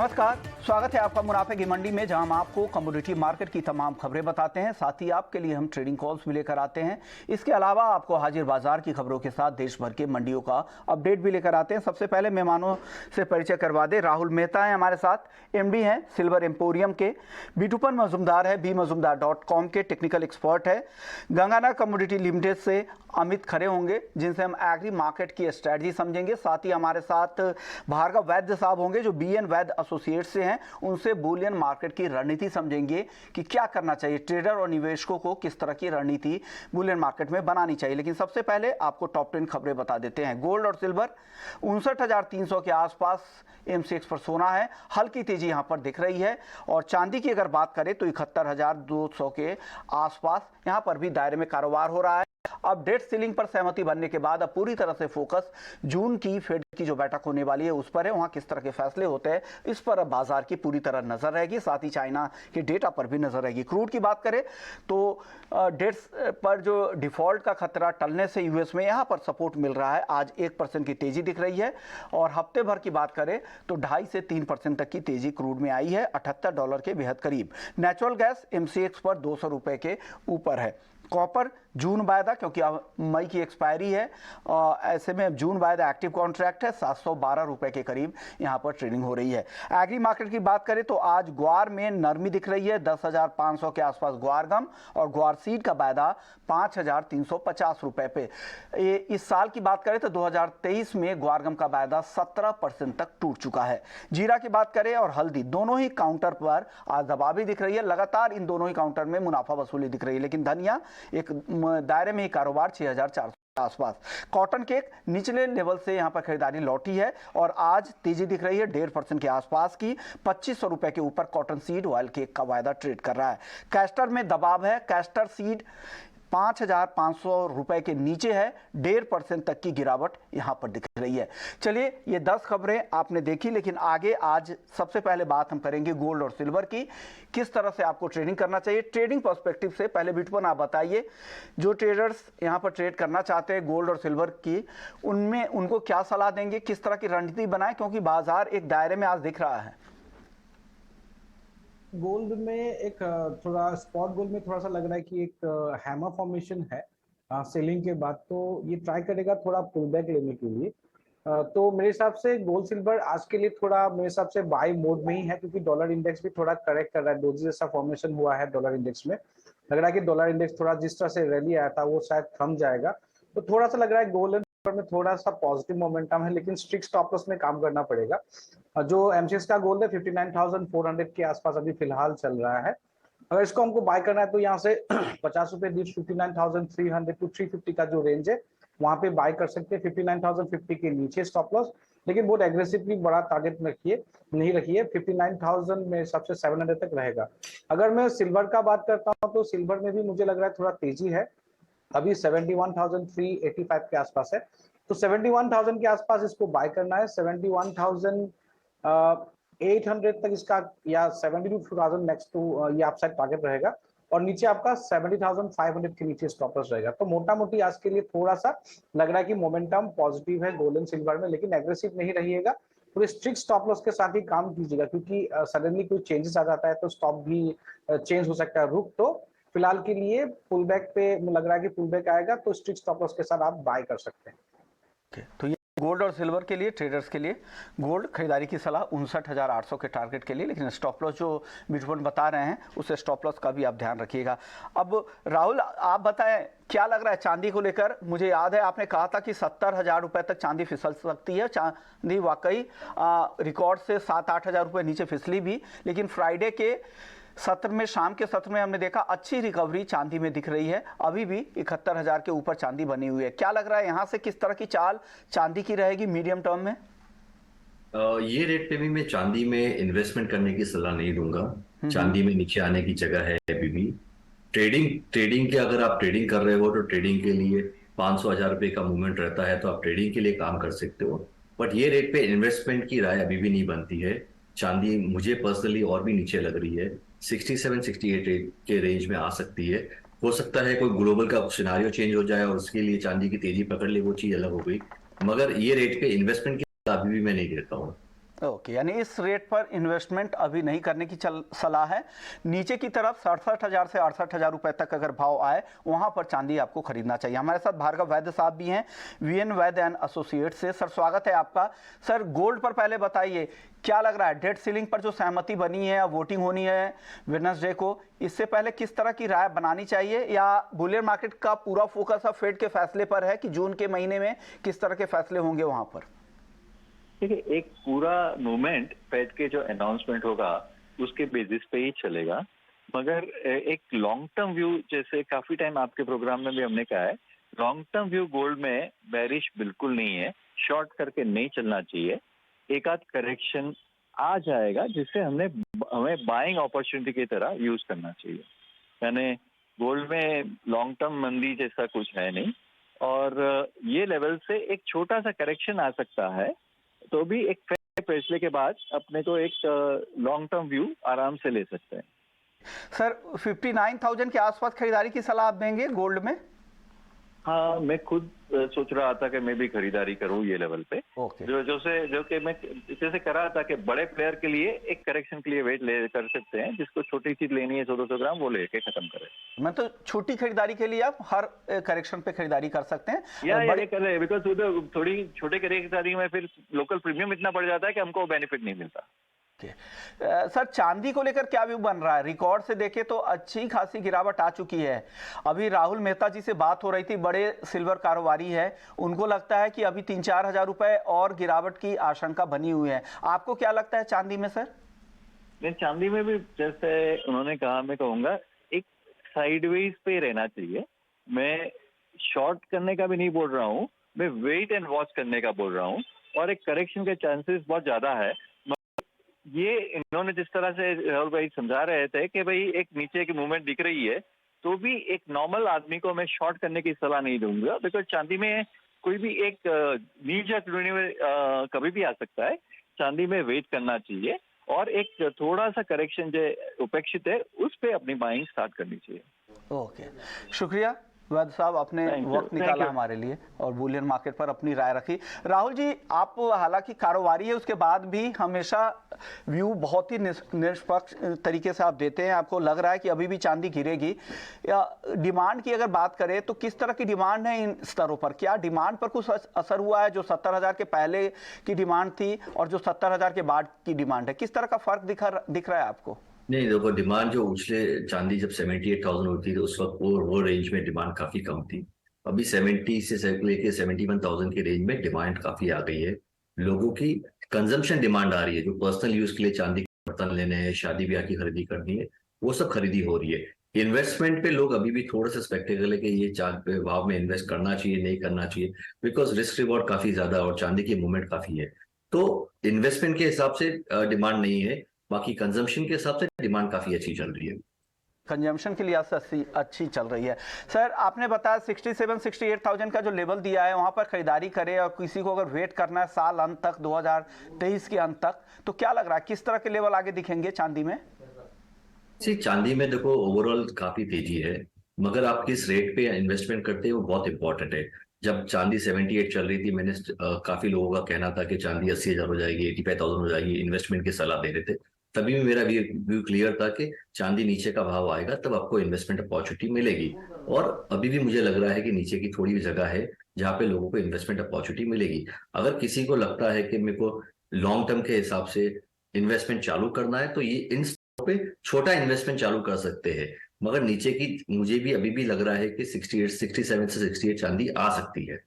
नमस्कार, स्वागत है आपका मुनाफे की मंडी में, जहां हम आपको कमोडिटी मार्केट की तमाम खबरें बताते हैं। साथ ही आपके लिए हम ट्रेडिंग कॉल्स भी लेकर आते हैं। इसके अलावा आपको हाजिर बाजार की खबरों के साथ देश भर के मंडियों का अपडेट भी लेकर आते हैं। सबसे पहले मेहमानों से परिचय करवा दें। राहुल मेहता हैं हमारे साथ, एमडी हैं सिल्वर एम्पोरियम के। बिटूपन मजूमदार है, bmazumdar.com के टेक्निकल एक्सपर्ट है। गंगाना कमोडिटी लिमिटेड से अमित खरे होंगे, जिनसे हम एग्री मार्केट की स्ट्रैटेजी समझेंगे। साथ ही हमारे साथ भार्गव वैद्य साहब होंगे, जो BN वैद्य एसोसिएट से हैं। उनसे बुलियन मार्केट की रणनीति समझेंगे कि क्या करना चाहिए, ट्रेडर और निवेशकों को किस तरह की रणनीति बुलियन मार्केट में बनानी चाहिए। लेकिन सबसे पहले आपको टॉप 10 खबरें बता देते हैं। गोल्ड और सिल्वर 59,300 के आसपास MCX पर सोना है, हल्की तेजी यहां पर दिख रही है। और चांदी की अगर बात करें तो 71,200 के आसपास यहां पर भी दायरे में कारोबार हो रहा है। अब डेट सीलिंग पर सहमति बनने के बाद अब पूरी तरह से फोकस जून की फेड की जो बैठक होने वाली है उस पर है। वहां किस तरह के फैसले होते हैं इस पर अब बाजार की पूरी तरह नजर रहेगी। साथ ही चाइना के डेटा पर भी नजर रहेगी। क्रूड की बात करें तो डेट्स पर जो डिफॉल्ट का खतरा टलने से यूएस में यहां पर सपोर्ट मिल रहा है। आज 1% की तेजी दिख रही है। और हफ्ते भर की बात करें तो 2.5 से 3% तक की तेजी क्रूड में आई है, $78 के बेहद करीब। नेचुरल गैस MCX पर ₹200 के ऊपर है। कॉपर जून वायदा, क्योंकि अब मई की एक्सपायरी है, ऐसे में जून वायदा एक्टिव कॉन्ट्रैक्ट है, ₹712 के करीब यहां पर ट्रेडिंग हो रही है। एग्री मार्केट की बात करें तो आज ग्वार में नरमी दिख रही है, 10,500 के आसपास ग्वार गम, और ग्वार सीड का वायदा ₹5,350 पे। इस साल की बात करें तो 2023 में ग्वार गम का वायदा 17% तक टूट चुका है। जीरा की बात करें और हल्दी, दोनों ही काउंटर पर आज दबाव दिख रही है। लगातार इन दोनों ही काउंटर में मुनाफा वसूली दिख रही है। लेकिन धनिया एक दायरे में ही कारोबार 6,400 के आसपास। कॉटन के एक निचले लेवल से यहां पर खरीदारी लौटी है और आज तेजी दिख रही है 1.5% के आसपास की। ₹2500 के ऊपर कॉटन सीड ऑयल केक का वायदा ट्रेड कर रहा है। कैस्टर में दबाव है, कैस्टर सीड ₹5,500 के नीचे है, 1.5% तक की गिरावट यहां पर दिख रही है। चलिए, ये 10 खबरें आपने देखी, लेकिन आगे आज सबसे पहले बात हम करेंगे गोल्ड और सिल्वर की। किस तरह से आपको ट्रेडिंग करना चाहिए ट्रेडिंग पर्सपेक्टिव से। पहले बिटूपन आप बताइए, जो ट्रेडर्स यहां पर ट्रेड करना चाहते हैं गोल्ड और सिल्वर की, उनमें उनको क्या सलाह देंगे, किस तरह की रणनीति बनाएं, क्योंकि बाजार एक दायरे में आज दिख रहा है। गोल्ड में एक थोड़ा स्पॉट गोल्ड में थोड़ा सा लग रहा है कि एक हैमर फॉर्मेशन है सेलिंग के बाद, तो ये ट्राई करेगा थोड़ा पुल बैक लेने के लिए। तो मेरे हिसाब से गोल्ड सिल्वर आज के लिए थोड़ा मेरे हिसाब से बाय मोड में ही है, क्योंकि डॉलर इंडेक्स भी थोड़ा करेक्ट कर रहा है। डोजी जैसा फॉर्मेशन हुआ है डॉलर इंडेक्स में। लग रहा है कि डॉलर इंडेक्स थोड़ा जिस तरह से रैली आया था वो शायद थम जाएगा। तो थोड़ा सा लग रहा है गोल्ड में थोड़ा सा पॉजिटिव मोमेंटम है, लेकिन स्ट्रिक्ट स्टॉप लॉस में काम करना पड़ेगा। जो MCX का गोल्ड है 59,400 के आसपास अभी फिलहाल चल रहा है। अगर इसको हमको बाय करना है तो यहाँ से ₹50 दीज 59,300 टू 350 का जो रेंज है वहां पे बाय कर सकते हैं। 59,050 के नीचे स्टॉप लॉस, लेकिन बहुत एग्रेसिवली बड़ा टारगेट नहीं रखिए। 59,000 में सबसे 700 तक रहेगा। अगर मैं सिल्वर का बात करता हूँ तो सिल्वर में भी मुझे लग रहा है थोड़ा तेजी है। अभी 71,385 के आसपास है, तो 71,000 के आसपास इसको बाय करना है। 71,800 तक इसका या 72,000 नेक्स्ट टू ये अपसाइड टारगेट रहेगा। और नीचे आपका 70,500 के नीचे स्टॉप लॉस रहेगा। तो मोटा मोटी आज के लिए थोड़ा सा लग रहा है कि मोमेंटम पॉजिटिव है गोल्ड एंड सिल्वर में, लेकिन एग्रेसिव नहीं रहिएगा। थोड़े स्ट्रिक्ट स्टॉप लॉस के साथ ही काम कीजिएगा, क्योंकि सडनली कोई चेंजेस आ जाता है तो स्टॉप भी चेंज हो सकता है रुक। तो फिलहाल के लिए पुल बैक पे लग रहा है कि पुल बैक आएगा, तो स्ट्रिक्ट स्टॉप लॉस के साथ आप बाय कर सकते हैं। तो ये गोल्ड और सिल्वर के लिए, ट्रेडर्स के लिए गोल्ड खरीदारी की सलाह 59,800 के टारगेट के लिए। लेकिन स्टॉप लॉस जो बिटूपन बता रहे हैं उससे स्टॉप लॉस का भी आप ध्यान रखिएगा। अब राहुल, आप बताएं क्या लग रहा है चांदी को लेकर। मुझे याद है आपने कहा था कि ₹70,000 तक चांदी फिसल सकती है। चांदी वाकई रिकॉर्ड से 7-8 हज़ार रुपये नीचे फिसली भी, लेकिन फ्राइडे के सत्र में, शाम के सत्र में हमने देखा अच्छी रिकवरी चांदी में दिख रही है। अभी भी 71,000 के ऊपर चांदी बनी हुई है। क्या लग रहा है यहां से किस तरह की चाल चांदी की रहेगी मीडियम टर्म में? ये रेट पे भी मैं चांदी में इन्वेस्टमेंट करने की सलाह नहीं दूंगा। चांदी में नीचे आने की जगह है अभी भी। ट्रेडिंग के अगर आप ट्रेडिंग कर रहे हो तो ट्रेडिंग के लिए 500,000 का मूवमेंट रहता है, तो आप ट्रेडिंग के लिए काम कर सकते हो। बट ये रेट पे इन्वेस्टमेंट की राय अभी भी नहीं बनती है। चांदी मुझे पर्सनली और भी नीचे लग रही है, 67-68 के रेंज में आ सकती है। हो सकता है कोई ग्लोबल का सिनारियो चेंज हो जाए और उसके लिए चांदी की तेजी पकड़ ले, वो चीज अलग हो गई। मगर ये रेट पे इन्वेस्टमेंट की अभी भी मैं नहीं देता हूँ। ओके, यानी इस रेट पर इन्वेस्टमेंट अभी नहीं करने की सलाह है। नीचे की तरफ 67,000 से 68,000 रुपए तक अगर भाव आए वहां पर चांदी आपको खरीदना चाहिए। हमारे साथ भार्गव वैद्य साहब भी हैं, वीएन वैद्य एंड एसोसिएट से। सर स्वागत है आपका। सर गोल्ड पर पहले बताइए, क्या लग रहा है डेट सीलिंग पर जो सहमति बनी है, अब वोटिंग होनी है वेडनेसडे को, इससे पहले किस तरह की राय बनानी चाहिए, या बुलियन मार्केट का पूरा फोकस अब फेड के फैसले पर है कि जून के महीने में किस तरह के फैसले होंगे वहां पर? देखिए, एक पूरा मूवमेंट फेड के जो अनाउंसमेंट होगा उसके बेसिस पे ही चलेगा, मगर एक लॉन्ग टर्म व्यू, जैसे काफी टाइम आपके प्रोग्राम में भी हमने कहा है, लॉन्ग टर्म व्यू गोल्ड में बेरिश बिल्कुल नहीं है, शॉर्ट करके नहीं चलना चाहिए। एक आध करेक्शन आ जाएगा जिससे हमें बाइंग अपॉर्चुनिटी की तरह यूज करना चाहिए। यानी गोल्ड में लॉन्ग टर्म मंदी जैसा कुछ है नहीं, और ये लेवल से एक छोटा सा करेक्शन आ सकता है, तो भी एक फैसले के बाद अपने को एक लॉन्ग टर्म व्यू आराम से ले सकते हैं। सर 59,000 के आसपास खरीदारी की सलाह आप देंगे गोल्ड में? हाँ, मैं खुद सोच रहा था कि मैं भी खरीदारी करूं ये लेवल पे। ओके। जो कि मैं जैसे कर रहा था कि बड़े प्लेयर के लिए एक करेक्शन के लिए वेट ले कर सकते हैं, जिसको छोटी चीज लेनी है 100-200 ग्राम, वो लेके खत्म करें। मैं तो छोटी खरीदारी के लिए आप हर करेक्शन पे खरीदारी कर सकते हैं, या बड़े कर रहे हैं, बिकॉज थोड़ी छोटे खरीदारी में फिर लोकल प्रीमियम इतना बढ़ जाता है कि हमको बेनिफिट नहीं मिलता। सर चांदी को लेकर क्या व्यू बन रहा है? रिकॉर्ड से देखें तो अच्छी खासी गिरावट आ चुकी है। अभी राहुल मेहता जी से बात हो रही थी, बड़े सिल्वर कारोबारी है, उनको लगता है कि अभी 3-4 हजार रुपए और गिरावट की आशंका बनी हुई है। आपको क्या लगता है चांदी में सर? नहीं, चांदी में भी जैसे उन्होंने कहा, मैं कहूँगा एक साइडवेज पे रहना चाहिए। मैं शॉर्ट करने का भी नहीं बोल रहा हूँ, मैं वेट एंड वॉच करने का बोल रहा हूँ, और एक करेक्शन के चांसेस बहुत ज्यादा है। ये इन्होंने जिस तरह से राहुल भाई समझा रहे थे कि भाई एक नीचे की मूवमेंट दिख रही है, तो भी एक नॉर्मल आदमी को मैं शॉर्ट करने की सलाह नहीं दूंगा, बिकॉज चांदी में कोई भी एक नीचा कभी भी आ सकता है। चांदी में वेट करना चाहिए, और एक थोड़ा सा करेक्शन जो अपेक्षित है उस पे अपनी बाइंग स्टार्ट करनी चाहिए। ओके, शुक्रिया वैद्य साहब, आपने वक्त निकाला हमारे लिए और बुलियन मार्केट पर अपनी राय रखी। राहुल जी, आप हालांकि कारोबारी है, उसके बाद भी हमेशा व्यू बहुत ही निष्पक्ष तरीके से आप देते हैं। आपको लग रहा है कि अभी भी चांदी गिरेगी, या डिमांड की अगर बात करें तो किस तरह की डिमांड है इन स्तरों पर? क्या डिमांड पर कुछ असर हुआ है? जो 70,000 के पहले की डिमांड थी और जो 70,000 के बाद की डिमांड है, किस तरह का फर्क दिख रहा है आपको? नहीं देखो, डिमांड जो उछले चांदी जब 78,000 होती थी तो उस वक्त वो रेंज में डिमांड काफी कम थी। अभी 70 से लेके 71,000 के रेंज में डिमांड काफी आ गई है। लोगों की कंजम्पशन डिमांड आ रही है, जो पर्सनल यूज के लिए चांदी के बर्तन लेने हैं, शादी ब्याह की खरीदी करनी है, वो सब खरीदी हो रही है। इन्वेस्टमेंट पे लोग अभी भी थोड़ा सा स्पेक्टिकल है कि ये चांद पे भाव में इन्वेस्ट करना चाहिए नहीं करना चाहिए, बिकॉज रिस्क रिवॉर्ड काफी ज्यादा और चांदी की मूवमेंट काफी है। तो इन्वेस्टमेंट के हिसाब से डिमांड नहीं है, बाकी कंजम्पशन के हिसाब से डिमांड काफी अच्छी चल रही है। कंजम्पशन के लिए अच्छी चल रही है। सर आपने बताया 67-68,000 का जो लेवल दिया है वहां पर खरीदारी करें, और किसी को अगर वेट करना है साल अंत तक, 2023 के अंत तक, तो क्या लग रहा है किस तरह के लेवल आगे दिखेंगे चांदी में? चांदी में देखो ओवरऑल काफी तेजी है, मगर आप किस रेट पे इन्वेस्टमेंट करते हैं वो बहुत इंपॉर्टेंट है। जब चांदी 78 चल रही थी, मैंने काफी लोगों का कहना था कि चांदी 80,000 हो जाएगी, 85,000 हो जाएगी, इन्वेस्टमेंट की सलाह दे रहे थे। तभी भी मेरा व्यू क्लियर था कि चांदी नीचे का भाव आएगा तब आपको इन्वेस्टमेंट अपॉर्चुनिटी मिलेगी, और अभी भी मुझे लग रहा है कि नीचे की थोड़ी जगह है जहां पे लोगों को इन्वेस्टमेंट अपॉर्चुनिटी मिलेगी। अगर किसी को लगता है कि मेरे को लॉन्ग टर्म के हिसाब से इन्वेस्टमेंट चालू करना है तो ये इन पे छोटा इन्वेस्टमेंट चालू कर सकते हैं, मगर नीचे की मुझे भी अभी भी लग रहा है कि 67 से 68 चांदी आ सकती है।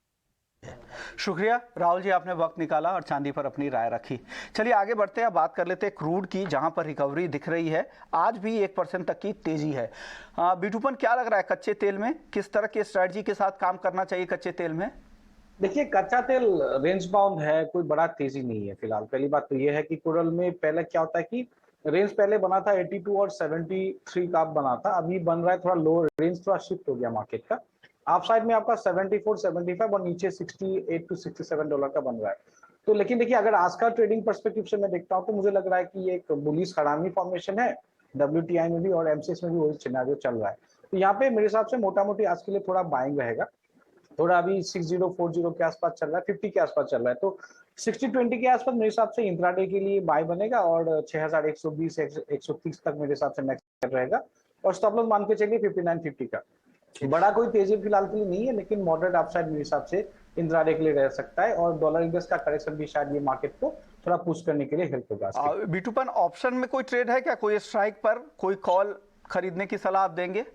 शुक्रिया राहुल जी, आपने वक्त निकाला और चांदी पर अपनी राय रखी। चलिए आगे बढ़ते हैं, बात कर लेते हैं क्रूड की, जहां पर रिकवरी दिख रही है, आज भी 1% तक की तेजी है। बिटूपन, क्या लग रहा है कच्चे तेल में किस तरह की स्ट्रेटजी के साथ काम करना चाहिए कच्चे तेल में? देखिए, कच्चा तेल रेंज बाउंड है, कोई बड़ा तेजी नहीं है फिलहाल। पहली बात तो ये है कि क्रूड में पहले क्या होता है कि रेंज पहले बना था 82 और 73 का बना था, अभी बन रहा है थोड़ा लो, रेंज थोड़ा शिफ्ट हो गया मार्केट का। आप साइड में आपका 74, 75 और नीचे 68 to 67 डॉलर का बन रहा है। तो लेकिन देखिए, अगर आज का ट्रेडिंग पर्सपेक्टिव से मैं देखता हूँ तो मुझे लग रहा है कि ये एक बुलिश हरामी फॉर्मेशन है, WTI में भी और MCX में भी वही सिनेरियो चल रहा है। तो यहाँ पे मेरे हिसाब से मोटा मोटी आज के लिए थोड़ा बाइंग रहेगा। थोड़ा अभी 6040 के आसपास चल रहा है, 50 के आसपास चल रहा है, तो 60-20 के आसपास मेरे हिसाब से इंट्राडे के लिए बाय बनेगा और 6120 130 तक मेरे हिसाब से नेक्स्ट रहेगा और स्टॉप लॉस मान के चलिए 5950 का। बड़ा कोई तेजी फिलहाल के लिए नहीं है, लेकिन मॉडरेट अपसाइड मेरे हिसाब से इंट्राडे के लिए रह सकता है और डॉलर इंडेक्स का करेक्शन भी शायद ये मार्केट को थोड़ा पुश करने के लिए हेल्प होगा। बिटूपन ऑप्शन में कोई ट्रेड है क्या? कोई स्ट्राइक पर कोई कॉल खरीदने की सलाह आप देंगे?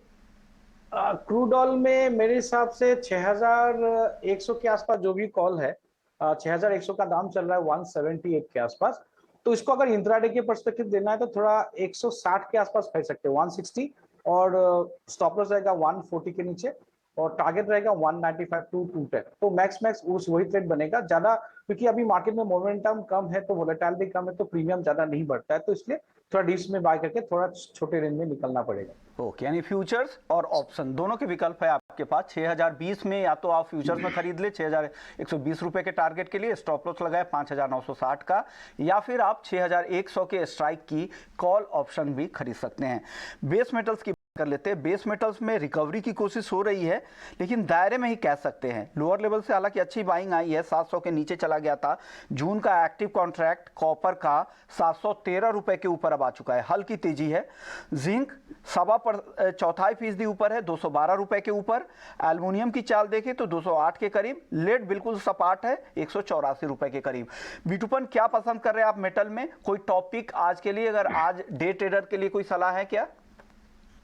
क्रूड ऑयल में मेरे हिसाब से 6100 के आसपास जो भी कॉल है, 6100 का दाम चल रहा है 178 के आसपास, तो इसको अगर इंट्राडे के पर्सपेक्टिव देना है तो थोड़ा 160 के आसपास खरीद सकते हैं 160 और स्टॉप लॉस रहेगा 140 के नीचे और टारगेट रहेगा 195 टू 210। तो मैक्स उस वही ट्रेड बनेगा ज्यादा, क्योंकि अभी मार्केट में मोमेंटम कम है तो वोलेटिलिटी कम है तो प्रीमियम ज्यादा नहीं बढ़ता है, तो इसलिए थोड़ा डीप्स में बाय करके थोड़ा छोटे रेंज में निकलना पड़ेगा। ओके, यानी फ्यूचर्स और ऑप्शन दोनों के विकल्प है आपके पास। 6020 में या तो आप फ्यूचर्स में खरीद ले 6120 रुपए के टारगेट के लिए, स्टॉप लॉस लगाए 5960 का, या फिर आप 6100 के स्ट्राइक की कॉल ऑप्शन भी खरीद सकते हैं। बेस मेटल्स की कर लेते हैं। बेस मेटल्स में रिकवरी की कोशिश हो रही है, लेकिन दायरे में ही कह सकते हैं। लोअर लेवल से हालांकि अच्छी बाइंग आई है, 700 के नीचे चला गया था। जून का एक्टिव कॉन्ट्रैक्ट कॉपर का 713 रुपए के ऊपर अब आ चुका है, हल्की तेजी है। जिंक 4.25% ऊपर है, 212 रुपए के ऊपर। एल्युमिनियम की चाल देखें तो 208 के करीब। लेड बिल्कुल सपाट है, 184 रुपए के करीब। बिटूपन क्या पसंद कर रहे हैं आप मेटल में? कोई टॉपिक आज के लिए, अगर आज डे ट्रेडर के लिए कोई सलाह है क्या?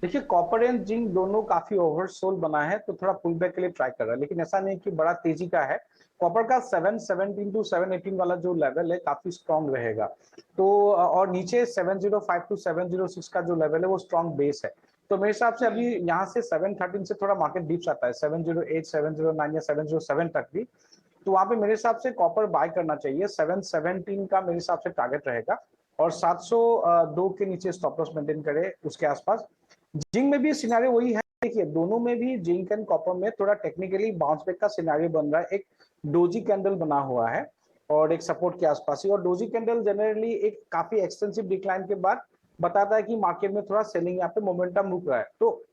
देखिए, कॉपर एंड जिंक दोनों काफी ओवरसोल्ड बना है तो थोड़ा पुल बैक के लिए ट्राई कर रहा है, लेकिन ऐसा नहीं कि बड़ा तेजी का है। कॉपर का 717 टू 718 वाला जो लेवल है काफी स्ट्रॉन्ग रहेगा, तो और नीचे 705 टू 706 का जो लेवल है वो स्ट्रॉन्ग बेस है। तो मेरे हिसाब से अभी यहाँ से 713 से थोड़ा मार्केट डीप आता है 708, 709 या 707 तक भी, तो वहां पे मेरे हिसाब से कॉपर बाय करना चाहिए। 717 का मेरे हिसाब से टारगेट रहेगा और 702 के नीचे स्टॉप लॉस मेंटेन करे उसके आसपास। जिंक में भी सिनेरियो वही है। देखिए, दोनों में भी जिंक एंड कॉपर में थोड़ा टेक्निकली बाउंस बैक का सिनेरियो बन रहा है। एक डोजी कैंडल बना हुआ है और एक सपोर्ट के आसपास ही, और डोजी कैंडल जनरली एक काफी एक्सटेंसिव डिक्लाइन के बाद बताता है कि मार्केट में थोड़ा सेलिंग यहाँ पे मोमेंटम रुक रहा है, तो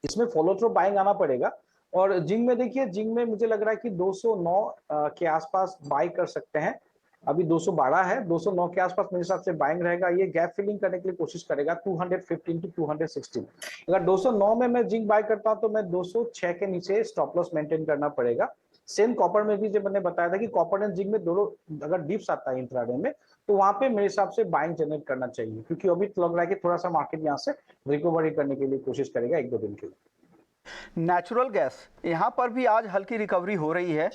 इसमें फॉलो थ्रू बाइंग आना पड़ेगा। और जिंक में देखिए, जिंक में मुझे लग रहा है कि 209 के आसपास बाई कर सकते हैं। अभी 212 है, 209 के आसपास मेरे हिसाब से बाइंग रहेगा। ये गैप फिलिंग करने के लिए कोशिश करेगा 215 टू 216। अगर 209 में मैं जिंक बाय करता हूं तो मैं 206 के नीचे स्टॉप लॉस मेंटेन करना पड़ेगा। सेम कॉपर में भी, जब मैंने बताया था कि कॉपर एंड जिंक में दोनों अगर डिप्स आता है इंट्राडे में, तो वहां पे मेरे हिसाब से बाइंग जनरेट करना चाहिए, क्योंकि अभी तो लग रहा है कि थोड़ा सा मार्केट यहाँ से रिकवरी करने के लिए कोशिश करेगा 1-2 दिन के लिए। नेचुरल गैस, यहाँ पर भी आज हल्की रिकवरी हो रही है।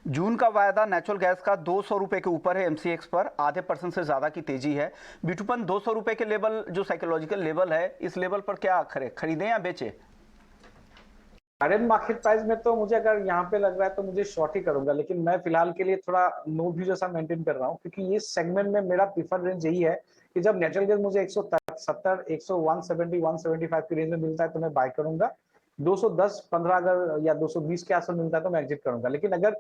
जून का वायदा नेचुरल गैस का 200 रुपए के ऊपर है, एमसीएक्स पर 0.5% से ज्यादा की तेजी है। बिटूपन 200 रुपए के लेवल जो साइकोलॉजिकल लेवल है, इस लेवल पर क्या खरीदें या बेचें? करंट मार्केट प्राइस में तो मुझे अगर यहाँ पे लग रहा है तो मुझे शॉर्ट ही करूंगा, लेकिन मैं फिलहाल के लिए थोड़ा नो व्यू जैसा मेंटेन कर रहा हूँ, क्योंकि ये सेगमेंट में मेरा प्रीफर रेंज यही है कि जब नेचुरल गैस मुझे 170, 170, 175 की रेंज में मिलता है तो मैं बाय करूंगा। 210, 15 अगर या 220 के आसपास मिलता है तो मैं एग्जिट करूंगा। लेकिन अगर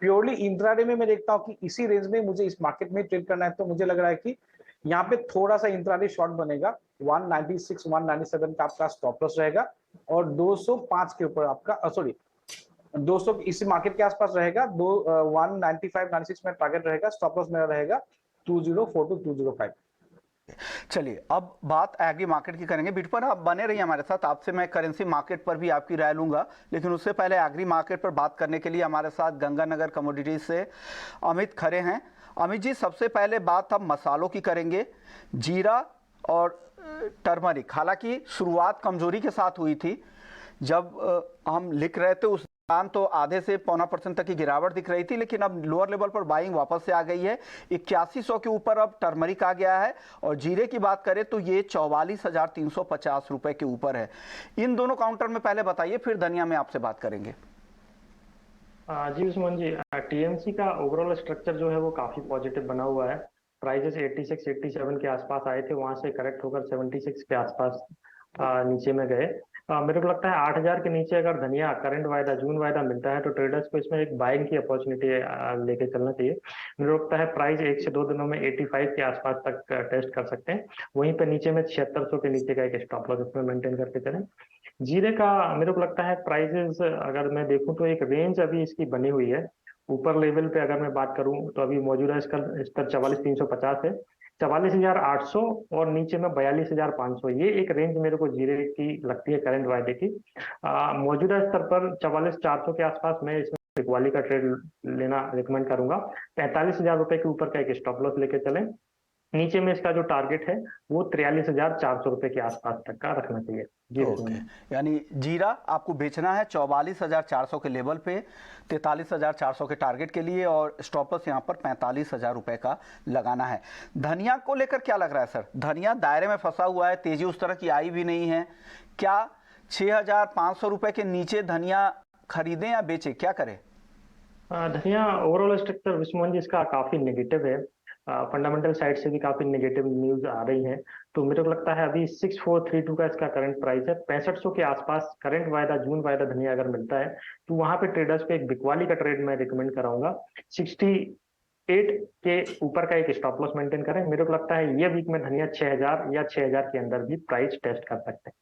प्योरली इंट्राडे में मैं देखता हूँ कि इसी रेंज में मुझे इस मार्केट में ट्रेड करना है, तो मुझे लग रहा है कि यहाँ पे थोड़ा सा इंट्राडे शॉर्ट बनेगा। 196, 197 का आपका स्टॉप लॉस रहेगा और 205 के ऊपर आपका 200 इसी मार्केट के आसपास रहेगा। 195, 96 में टारगेट रहेगा। स्टॉप लॉस मेरा रहेगा 204 टू 205। चलिए, अब बात एग्री मार्केट की करेंगे। बिटूपन आप बने रहिए हमारे साथ, आपसे मैं करेंसी मार्केट पर भी आपकी राय लूंगा, लेकिन उससे पहले एग्री मार्केट पर बात करने के लिए हमारे साथ गंगानगर कमोडिटीज से अमित खड़े हैं। अमित जी, सबसे पहले बात हम मसालों की करेंगे। जीरा और टर्मरिक, हालांकि शुरुआत कमजोरी के साथ हुई थी, जब हम लिख रहे थे उस दौरान तो आधे से 0.25% तक की गिरावट दिख रही थी, लेकिन अब लोअर लेवल पर बाइंग वापस से आ गई है। 8100 के ऊपर अब टर्मरिक आ गया है, और जीरे की बात करें तो ये 44,350 रुपए के ऊपर है। इन दोनों काउंटर में पहले बताइए, फिर धनिया में आपसे बात करेंगे। जी उस्मान जी, टीएमसी का ओवरऑल स्ट्रक्चर जो है वो काफी पॉजिटिव बना हुआ है। प्राइजेस 86, 87 के आसपास आए थे, वहां से करेक्ट होकर 76 के आसपास नीचे में गए। मेरे को लगता है 8000 के नीचे अगर धनिया करंट वायदा, जून वायदा मिलता है तो ट्रेडर्स को इसमें एक बाइंग की अपॉर्चुनिटी लेके चलना चाहिए। मुझे लगता है प्राइस 1 से 2 दिनों में 85 के आसपास तक टेस्ट कर सकते हैं। वहीं पे नीचे में 7600 के नीचे का एक स्टॉप लॉस इसमें मेंटेन करके चलें। जीरे का मेरे को लगता है प्राइजेस अगर मैं देखूं तो एक रेंज अभी इसकी बनी हुई है, ऊपर लेवल पे अगर मैं बात करूं तो अभी मौजूदा इसका स्तर 44,350 है, 44,800 और नीचे में 42,500, ये एक रेंज मेरे को जीरे की लगती है करंट वायदे की। मौजूदा स्तर पर 44,400 के आसपास मैं इसमें बिकवाली का ट्रेड लेना रिकमेंड करूंगा। 45,000 रुपए के ऊपर का एक स्टॉप लॉस लेके चलें। नीचे में इसका जो टारगेट है वो 43,400 रुपए के आसपास तक का रखना चाहिए जी। ओके, यानी जीरा आपको बेचना है 44,400 के लेवल पे, 43,400 के टारगेट के लिए, और स्टॉप लॉस यहाँ पर 45,000 रुपए का लगाना है। धनिया को लेकर क्या लग रहा है सर? धनिया दायरे में फंसा हुआ है, तेजी उस तरह की आई भी नहीं है। क्या 6,500 रुपए के नीचे धनिया खरीदें या बेचें, क्या करें? धनिया ओवरऑल स्ट्रक्चर विश्वमोहन जी इसका काफी नेगेटिव है, फंडामेंटल साइड से भी काफी नेगेटिव न्यूज आ रही है। तो मेरे को लगता है अभी 6432 का इसका करंट प्राइस है, 6500 के आसपास करंट वायदा जून वायदा धनिया अगर मिलता है तो वहां पे ट्रेडर्स को एक बिकवाली का ट्रेड मैं रिकमेंड कराऊंगा। 68 के ऊपर का एक स्टॉप लॉस मेंटेन करें। मेरे को लगता है ये वीक में धनिया 6,000 या 6,000 के अंदर भी प्राइस टेस्ट कर सकते हैं।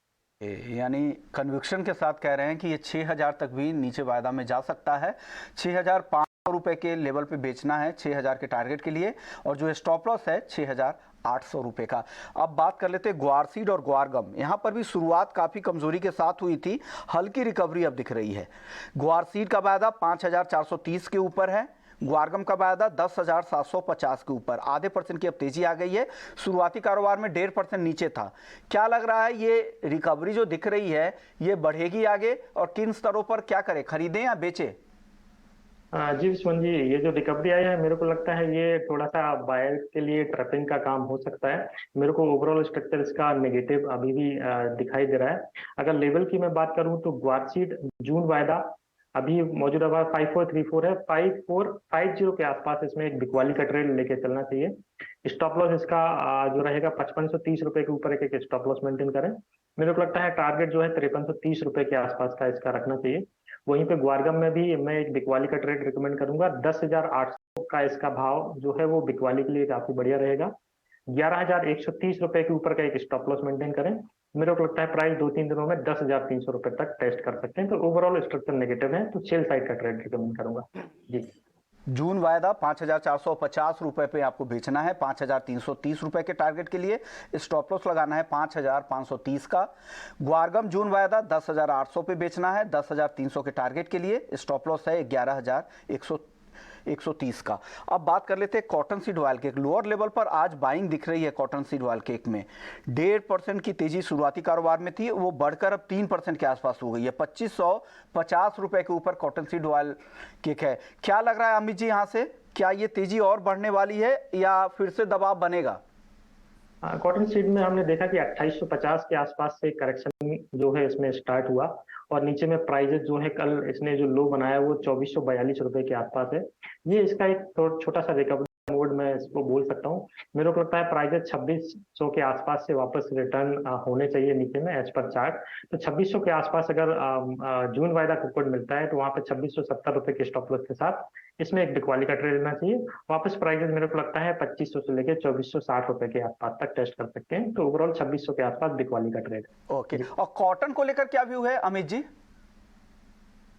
यानी कन्विक्शन के साथ कह रहे हैं कि ये 6,000 तक भी नीचे वायदा में जा सकता है। 6,500 रुपए के लेवल पे बेचना है 6,000 के टारगेट के लिए, और जो स्टॉप लॉस है 6,800 रुपए का। अब बात कर लेते हैं ग्वार सीड और ग्वारगम। यहाँ पर भी शुरुआत काफ़ी कमजोरी के साथ हुई थी, हल्की रिकवरी अब दिख रही है। ग्वार सीड का वायदा 5,430 के ऊपर है, ग्वारगम का वायदा 10,750 के ऊपर। आधे % की अब तेजी आ गई है, शुरुआती कारोबार में 1.5% नीचे था। क्या लग रहा है ये रिकवरी जो दिख रही है ये बढ़ेगी आगे, और किन स्तरों पर क्या करें, खरीदें या बेचें? जी विश्वन जी, ये जो रिकवरी आई है मेरे को लगता है ये थोड़ा सा बायर के लिए ट्रैपिंग का काम हो सकता है। मेरे को ओवरऑल स्ट्रक्चर इसका नेगेटिव अभी भी दिखाई दे रहा है। अगर लेवल की मैं बात करूं तो ग्वारसीड जून वायदा अभी मौजूदा बार 5434 है, 5450 के आसपास इसमें एक बिकवाली का ट्रेड लेके चलना चाहिए। स्टॉप लॉस इसका जो रहेगा 5530 रुपए के ऊपर एक स्टॉप लॉस मेंटेन करें। मेरे को लगता है टारगेट जो है 5330 रुपए के आसपास का इसका रखना चाहिए। वहीं पे ग्वारगम में भी मैं एक बिकवाली का ट्रेड रिकमेंड करूंगा। 10,800 का इसका भाव जो है वो बिकवाली के लिए काफी बढ़िया रहेगा। 11,130 रुपए के ऊपर का एक स्टॉप लॉस मेंटेन करें। मेरे को लगता है प्राइस 2-3 दिनों में 10,300 रुपए तक टेस्ट कर सकते हैं। तो ओवरऑल स्ट्रक्चर नेगेटिव है, तो सेल साइड का ट्रेड रिकमेंड करूंगा जी। जून वायदा 5,450 रुपए पे आपको बेचना है 5,330 रुपए के टारगेट के लिए, स्टॉप लॉस लगाना है 5,530 का। ग्वारगम जून वायदा 10,800 पे बेचना है 10,300 के टारगेट के लिए, स्टॉप लॉस है 11,130 का। अब बात कर लेते हैं cotton seed oil cake. Lower level पर आज बाइंग दिख रही है कॉटन सीड ऑयल केक में। 1.5% की तेजी शुरुआती कारोबार में थी, वो बढ़कर अब 3% के आसपास हो गई है। 2,550 रुपए के ऊपर कॉटन सीड ऑयल केक है। क्या लग रहा है अमित जी यहाँ से, क्या ये तेजी और बढ़ने वाली है या फिर से दबाव बनेगा? कॉटन सीड में हमने देखा कि 2850 के आसपास से करेक्शन जो है इसमें स्टार्ट हुआ, और नीचे में प्राइजेस जो है कल इसने जो लो बनाया वो 2,442 रुपए के आसपास है। ये इसका एक छोटा सा रिकवरी मोड मैं इसको बोल सकता हूँ। मेरे को लगता है प्राइजेस 2,600 के आसपास से वापस रिटर्न होने चाहिए नीचे में एज पर चार्ट। तो 2,600 के आसपास अगर जून वायदा कुपन मिलता है तो वहां पे 2,670 रुपए के स्टॉप लॉस के साथ इसमें एक बिकवाली का ट्रेड लेना चाहिए। वापस प्राइजेस मेरे को लगता है 2,500 से लेकर 2,460 रुपए के आसपास तक टेस्ट कर सकते हैं। तो ओवरऑल 2,600 के आसपास बिकवाली का ट्रेड। ओके, और कॉटन को लेकर क्या व्यू है अमित जी?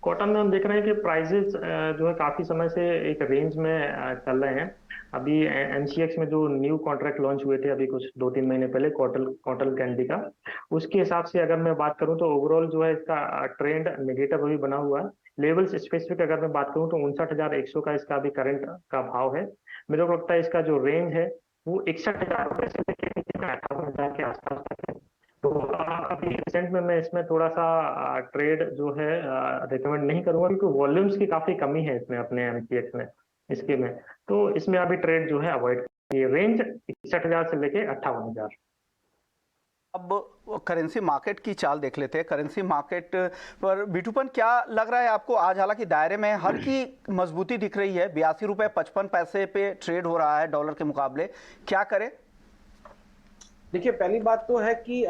कॉटन में हम देख रहे हैं कि प्राइजेस जो है काफी समय से एक रेंज में चल रहे हैं। अभी एमसीएक्स में जो न्यू कॉन्ट्रैक्ट लॉन्च हुए थे अभी कुछ 2-3 महीने पहले कॉटन कैंडी का, उसके हिसाब से अगर मैं बात करूं तो ओवरऑल जो है इसका ट्रेंड नेगेटिव अभी बना हुआ है। लेवल्स स्पेसिफिक अगर मैं बात करूं तो 59,100 का इसका अभी करंट का भाव है। मेरे को लगता है इसका जो रेंज है वो 61,000 रुपए से लेकर 58,000 के आसपास तक है। तो अभी रिसेंट में मैं इसमें थोड़ा सा ट्रेड जो है रिकमेंड नहीं करूंगा, क्योंकि वॉल्यूम्स की काफी कमी है इसमें अपने एमसीएक्स में इसके में। तो इसमें अभी ट्रेड जो है अवॉइड करिए। रेंज 61,000 से लेके 58,000। अब करेंसी मार्केट की चाल देख लेते हैं। करेंसी मार्केट पर बिटूपन क्या लग रहा है आपको? आज हालांकि दायरे में हल्की मजबूती दिख रही है, 82 रुपए 55 पैसे पे ट्रेड हो रहा है डॉलर के मुकाबले, क्या करें? देखिए, पहली बात तो है कि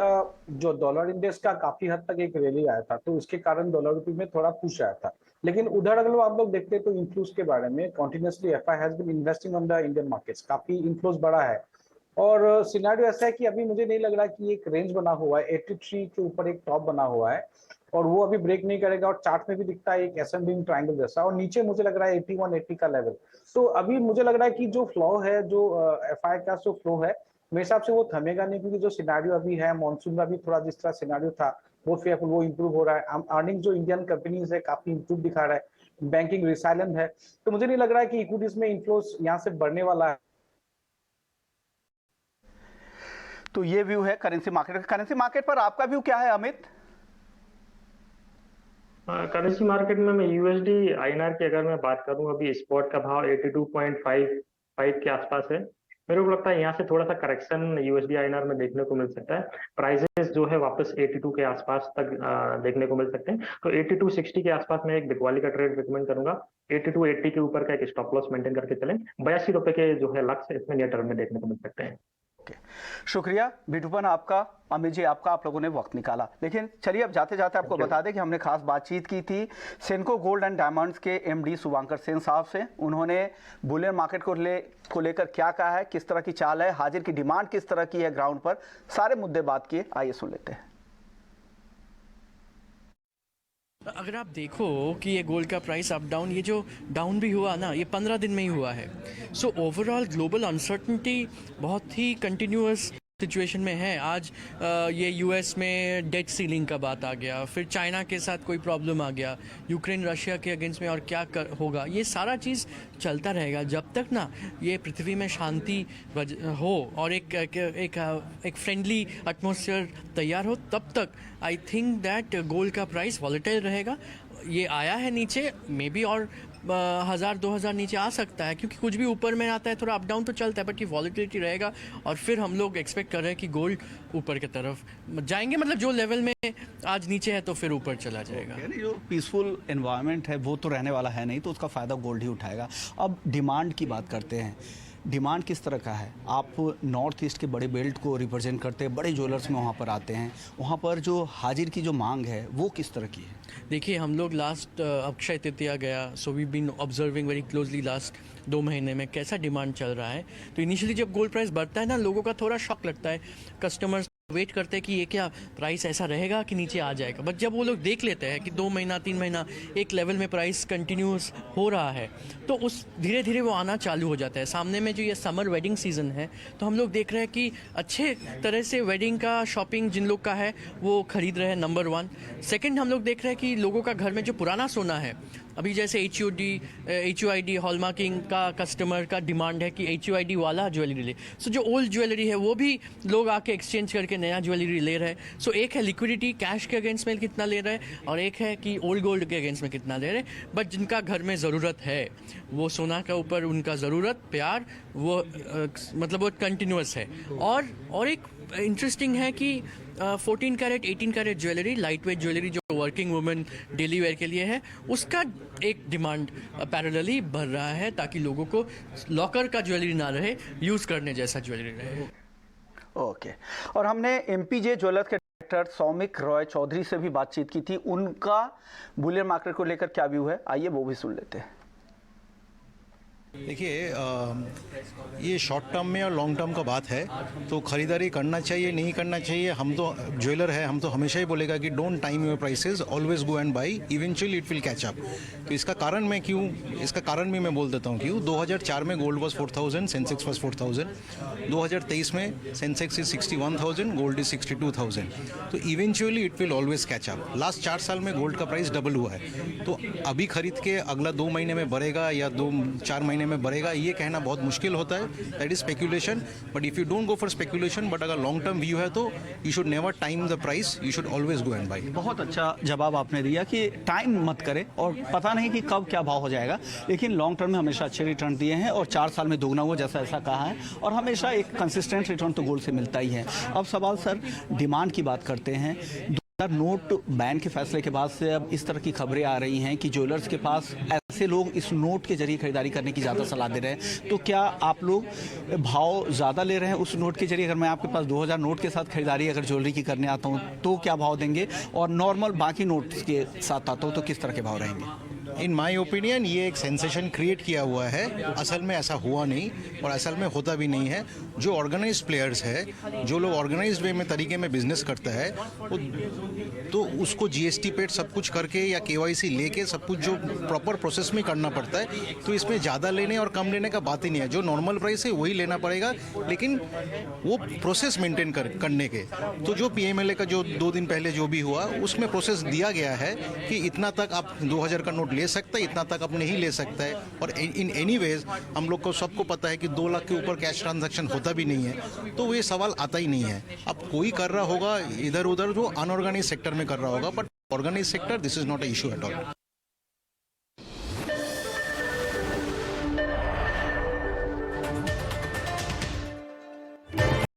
जो डॉलर इंडेक्स का काफी हद तक एक रैली आया था तो उसके कारण डॉलर रुपये में थोड़ा पुश आया था। लेकिन उधर अगर आप लोग देखते हैं तो इन्फ्लोज के बारे में continuously FI has been investing on the Indian markets, काफी इन्फ्लोज बढ़ा है। और सिनेरियो ऐसा है कि अभी मुझे नहीं लग रहा कि एक रेंज बना हुआ है, 83 के ऊपर एक टॉप बना हुआ है और वो अभी ब्रेक नहीं करेगा और चार्ट में भी दिखता है एक एसेंडिंग ट्रायंगल जैसा, और नीचे मुझे लग रहा है 81 80 का लेवल। तो अभी मुझे लग रहा है कि जो फ्लो है, जो एफआई का जो फ्लो है, मेरे हिसाब से वो थमेगा नहीं, क्योंकि जो सिनेरियो अभी है मॉनसून का भी थोड़ा जिस तरह सिनेरियो था वो फेयरफुल, वो इंप्रूव हो रहा है। अर्निंग जो इंडियन कंपनीज है काफी इंप्रूव दिखा रहा है, बैंकिंग रिसाइलेंट है, तो मुझे नहीं लग रहा है कि इक्विटीज में इन्फ्लोस यहाँ से बढ़ने वाला है। तो ये व्यू है करेंसी मार्केट। करेंसी मार्केट पर आपका व्यू क्या है अमित? करेंसी मार्केट में मैं यूएसडी आईएनआर की अगर मैं बात करूं, अभी स्पॉट का भाव 82.55 के आसपास है। मेरे को लगता है यहाँ से थोड़ा सा करेक्शन यूएसडी आईएनआर में देखने को मिल सकता है। प्राइसेस जो है वापस 82 के आसपास तक देखने को मिल सकते हैं। तो 82.60 के आसपास मैं एक बिकवाली का ट्रेड रिकमेंड करूंगा। 82.80 के ऊपर का एक स्टॉप लॉस मेंटेन करके चलें। 82 रुपए के जो है लक्ष्य इसमें नियर टर्म में देखने को मिल सकते हैं। शुक्रिया बिटूपन आपका, अमित जी आपका, आप लोगों ने वक्त निकाला। लेकिन चलिए अब जाते जाते आपको बता दें कि हमने खास बातचीत की थी सेनको गोल्ड एंड डायमंड्स के एमडी शुभांकर सेन साहब से। उन्होंने बुलियन मार्केट को लेकर क्या कहा है, किस तरह की चाल है, हाजिर की डिमांड किस तरह की है ग्राउंड पर, सारे मुद्दे बात किए। आइए सुन लेते हैं। अगर आप देखो कि ये गोल्ड का प्राइस अप डाउन, ये जो डाउन भी हुआ ना, ये 15 दिन में ही हुआ है। सो ओवरऑल ग्लोबल अनसर्टनिटी बहुत ही कंटिन्यूअस सिचुएशन में है। आज ये यूएस में डेट सीलिंग का बात आ गया, फिर चाइना के साथ कोई प्रॉब्लम आ गया, यूक्रेन रशिया के अगेंस्ट में और क्या होगा, ये सारा चीज़ चलता रहेगा जब तक ना ये पृथ्वी में शांति हो और एक फ्रेंडली एटमॉस्फेयर तैयार हो, तब तक आई थिंक दैट गोल्ड का प्राइस वॉलेटाइल रहेगा। ये आया है नीचे, मे बी और 1000-2000 नीचे आ सकता है, क्योंकि कुछ भी ऊपर में आता है थोड़ा अप डाउन तो चलता है, बट ये वॉलेटिलिटी रहेगा और फिर हम लोग एक्सपेक्ट कर रहे हैं कि गोल्ड ऊपर की तरफ जाएंगे। मतलब जो लेवल में आज नीचे है तो फिर ऊपर चला जाएगा। यानी जो पीसफुल एनवायरनमेंट है वो तो रहने वाला है नहीं, तो उसका फ़ायदा गोल्ड ही उठाएगा। अब डिमांड की बात करते हैं, डिमांड किस तरह का है? आप नॉर्थ ईस्ट के बड़े बेल्ट को रिप्रेजेंट करते हैं, बड़े ज्वेलर्स में वहाँ पर आते हैं, वहाँ पर जो हाजिर की जो मांग है वो किस तरह की है? देखिए हम लोग लास्ट अक्षय तृतीया गया, so we been observing very closely last 2 महीने में कैसा डिमांड चल रहा है। तो इनिशियली जब गोल्ड प्राइस बढ़ता है ना, लोगों का थोड़ा शॉक लगता है, कस्टमर्स वेट करते हैं कि ये क्या प्राइस ऐसा रहेगा कि नीचे आ जाएगा। बट जब वो लोग देख लेते हैं कि 2 महीना 3 महीना एक लेवल में प्राइस कंटिन्यूस हो रहा है, तो उस धीरे धीरे वो आना चालू हो जाता है। सामने में जो ये समर वेडिंग सीज़न है, तो हम लोग देख रहे हैं कि अच्छे तरह से वेडिंग का शॉपिंग जिन लोग का है वो खरीद रहे हैं, नंबर 1। सेकेंड, हम लोग देख रहे हैं कि लोगों का घर में जो पुराना सोना है, अभी जैसे HUID हॉलमार्किंग का कस्टमर का डिमांड है कि HUID वाला ज्वेलरी ले। सो जो ओल्ड ज्वेलरी है वो भी लोग आके एक्सचेंज करके नया ज्वेलरी ले रहे हैं। सो एक है लिक्विडिटी कैश के अगेंस्ट में कितना ले रहे हैं, और एक है कि ओल्ड गोल्ड के अगेंस्ट में कितना ले रहे हैं। बट जिनका घर में ज़रूरत है, वो सोना के ऊपर उनका ज़रूरत, प्यार, वो मतलब वो कंटिन्यूस है। और एक इंटरेस्टिंग है कि 14 carat 18 carat jewellery, light weight jewellery जो वर्किंग वुमेन डेली वेयर के लिए है, उसका एक डिमांड पैरेलली बढ़ रहा है, ताकि लोगों को लॉकर का ज्वेलरी ना रहे, यूज़ करने जैसा ज्वेलरी रहे। ओके। और हमने MPJ ज्वेलर्स के डायरेक्टर सौमिक रॉय चौधरी से भी बातचीत की थी। उनका बुलियन मार्केट को लेकर क्या व्यू है, आइए वो भी सुन लेते हैं। देखिए, ये शॉर्ट टर्म में और लॉन्ग टर्म का बात है, तो ख़रीदारी करना चाहिए नहीं करना चाहिए। हम तो ज्वेलर है, हम तो हमेशा ही बोलेगा कि don't time your prices, always go and by, eventually it will catch up. तो इसका कारण भी मैं बोल देता हूँ क्यों। 2004 में गोल्ड वॉज 4000, सेंसेक्स वॉज 4000। 2023 में सेंसेक्स इज 61,000, गोल्ड इज 62,000। तो eventually it will always catch up. Last 4 साल में गोल्ड का प्राइस डबल हुआ है, तो अभी खरीद के अगला 2 महीने में बढ़ेगा या 2-4 महीने में बढ़ेगा, ये कहना बहुत मुश्किल होता है। That is speculation. But if you don't go for speculation, but अगर लॉन्ग टर्म व्यू है तो you should never time the price, you should always go and by. बहुत अच्छा जवाब आपने दिया कि टाइम मत करें, और पता नहीं कि कब क्या भाव हो जाएगा, लेकिन लॉन्ग टर्म में हमेशा अच्छे रिटर्न दिए हैं और 4 साल में दोगुना हुआ जैसा ऐसा कहा है, और हमेशा एक कंसिस्टेंट रिटर्न तो गोल्ड से मिलता ही है। अब सवाल सर डिमांड की बात करते हैं। नोट बैन के फैसले के बाद से अब इस तरह की खबरें आ रही हैं कि ज्वेलर्स के पास ऐसे लोग इस नोट के जरिए खरीदारी करने की ज़्यादा सलाह दे रहे हैं। तो क्या आप लोग भाव ज़्यादा ले रहे हैं उस नोट के जरिए? अगर मैं आपके पास 2000 नोट के साथ खरीदारी अगर ज्वेलरी की करने आता हूँ तो क्या भाव देंगे, और नॉर्मल बाकी नोट के साथ आता हूँ तो किस तरह के भाव रहेंगे? इन माई ओपिनियन ये एक सेंसेशन क्रिएट किया हुआ है, असल में ऐसा हुआ नहीं और असल में होता भी नहीं है। जो ऑर्गेनाइज्ड प्लेयर्स है, जो लोग ऑर्गेनाइज्ड वे में तरीके में बिजनेस करता है, वो तो उसको जीएसटी पेड सब कुछ करके या केवाईसी लेके सब कुछ जो प्रॉपर प्रोसेस में करना पड़ता है। तो इसमें ज़्यादा लेने और कम लेने का बात ही नहीं है, जो नॉर्मल प्राइस है वही लेना पड़ेगा, लेकिन वो प्रोसेस मेंटेन करने के। तो जो पीएमएलए का जो 2 दिन पहले जो भी हुआ उसमें प्रोसेस दिया गया है कि इतना तक आप 2000 का नोट ले सकते हैं, इतना तक आप नहीं ले सकता है। और इन एनीवेज हम लोग को सबको पता है कि 2 लाख के ऊपर कैश ट्रांजैक्शन होता भी नहीं है, तो ये सवाल आता ही नहीं है। अब कोई कर रहा होगा इधर उधर जो अनऑर्गेनाइज सेक्टर में कर रहा होगा, but organise sector this is not a issue at all.